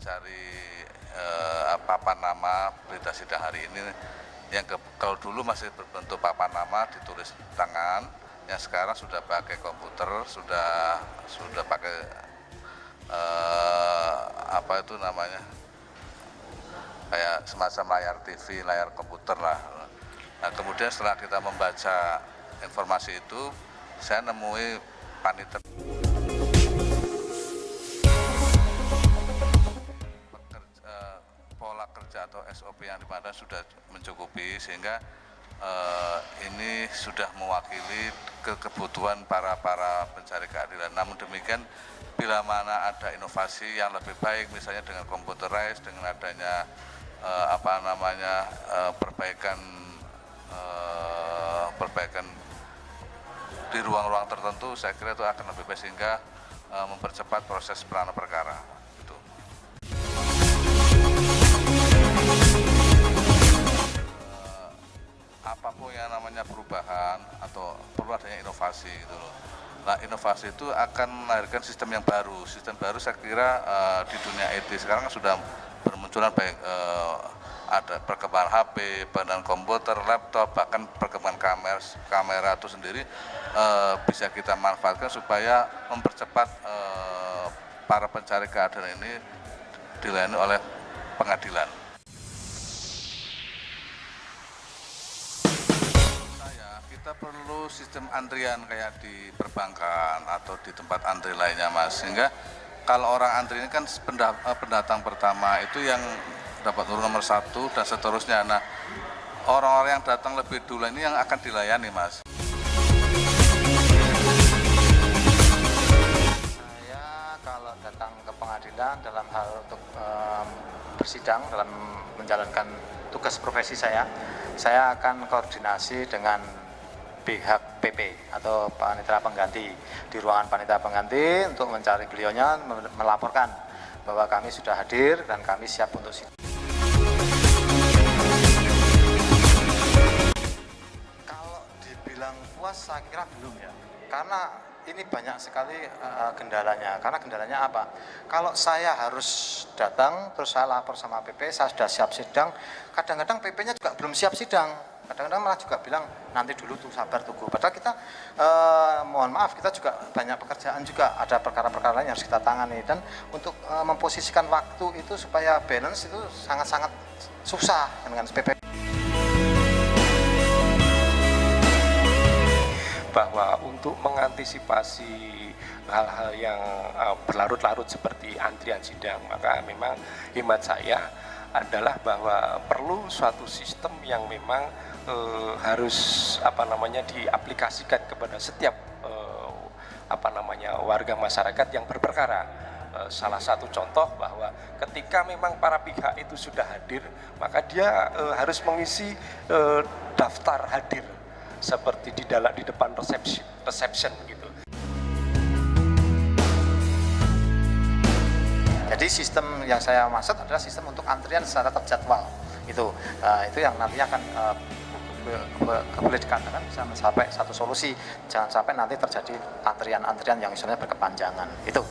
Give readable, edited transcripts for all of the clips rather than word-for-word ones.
mencari papan nama berita sidang hari ini yang kalau dulu masih berbentuk papan nama ditulis tangan, yang sekarang sudah pakai komputer, sudah pakai apa itu namanya, kayak semacam layar TV, layar komputer lah. Nah, kemudian setelah kita membaca informasi itu, saya nemui panitia pola kerja atau SOP yang dimana sudah mencukupi, sehingga ini sudah mewakili kebutuhan para pencari keadilan. Namun demikian, bila mana ada inovasi yang lebih baik, misalnya dengan computerized, dengan adanya perbaikan di ruang-ruang tertentu, saya kira itu akan lebih baik sehingga mempercepat proses penanganan perkara. Gitu. Apapun yang namanya perubahan atau perlu adanya inovasi gitu loh. Nah, inovasi itu akan melahirkan sistem yang baru. Sistem baru saya kira di dunia IT sekarang sudah bermunculan, baik ada perkembangan HP, bahan komputer, laptop, bahkan perkembangan kamera itu sendiri bisa kita manfaatkan supaya mempercepat para pencari keadilan ini dilayani oleh pengadilan. Kita perlu sistem antrian kayak di perbankan atau di tempat antri lainnya, Mas, sehingga kalau orang antri ini kan pendatang pertama itu yang dapat nomor 1 dan seterusnya. Nah, orang-orang yang datang lebih dulu ini yang akan dilayani, Mas. Saya kalau datang ke pengadilan dalam hal untuk bersidang, dalam menjalankan tugas profesi saya akan koordinasi dengan pihak PP atau panitera pengganti di ruangan panitera pengganti untuk mencari beliaunya, melaporkan bahwa kami sudah hadir dan kami siap untuk sidang. Kalau dibilang puas, saya kira belum ya, karena ini banyak sekali kendalanya. Karena kendalanya apa? Kalau saya harus datang terus saya lapor sama PP, saya sudah siap sidang, kadang-kadang PP-nya juga belum siap sidang. Kadang-kadang malah juga bilang nanti dulu tuh, sabar tunggu. Padahal kita mohon maaf, kita juga banyak pekerjaan juga, ada perkara-perkara lain yang harus kita tangani, dan untuk memposisikan waktu itu supaya balance itu sangat-sangat susah dengan PP. Bahwa untuk mengantisipasi hal-hal yang berlarut-larut seperti antrian sidang, maka memang hemat saya adalah bahwa perlu suatu sistem yang memang harus diaplikasikan kepada setiap warga masyarakat yang berperkara. Salah satu contoh bahwa ketika memang para pihak itu sudah hadir, maka dia harus mengisi daftar hadir seperti di depan reception gitu. Jadi sistem yang saya maksud adalah sistem untuk antrian secara terjadwal. Itu yang nantinya akan boleh dikatakan bisa mencapai satu solusi. Jangan sampai nanti terjadi antrian-antrian yang misalnya berkepanjangan. Itu.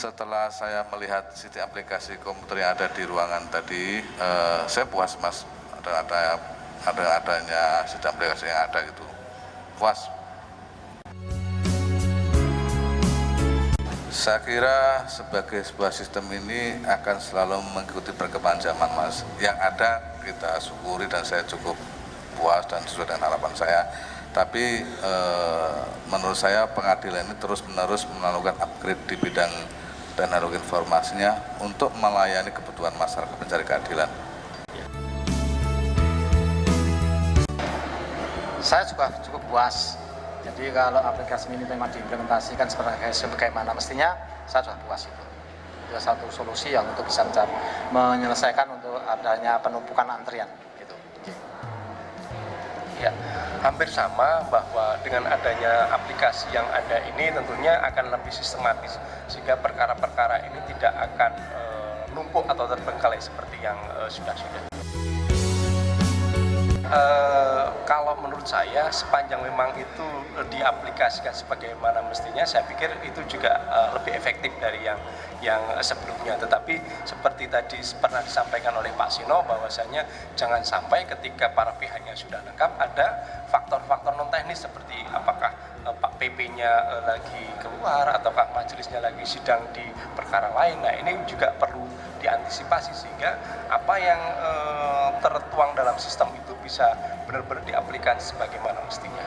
Setelah saya melihat sistem aplikasi komputer yang ada di ruangan tadi, saya puas Mas, adanya sistem aplikasi yang ada gitu, puas. Saya kira sebagai sebuah sistem ini akan selalu mengikuti perkembangan zaman Mas. Yang ada kita syukuri dan saya cukup puas dan sesuai dengan harapan saya. Tapi menurut saya pengadilan ini terus-menerus melakukan upgrade di bidang teknologi informasinya untuk melayani kebutuhan masyarakat mencari keadilan. Saya juga cukup puas. Jadi kalau aplikasi ini memang diimplementasikan sebagaimana mestinya, saya sudah puas itu. Itu satu solusi yang untuk bisa menyelesaikan untuk adanya penumpukan antrian. Gitu. Ya, hampir sama bahwa dengan adanya aplikasi yang ada ini tentunya akan lebih sistematis sehingga perkara-perkara ini tidak akan numpuk atau terbengkalai seperti yang sudah-sudah. Kalau menurut saya sepanjang memang itu diaplikasikan sebagaimana mestinya, saya pikir itu juga lebih efektif dari yang sebelumnya. Tetapi seperti tadi pernah disampaikan oleh Pak Sino bahwasanya jangan sampai ketika para pihaknya sudah lengkap ada faktor-faktor non teknis seperti apakah Pak PP-nya lagi keluar ataukah majelisnya lagi sidang di perkara lain. Nah, ini juga perlu diantisipasi sehingga apa yang tertuang dalam sistem itu bisa benar-benar diaplikasi sebagaimana mestinya.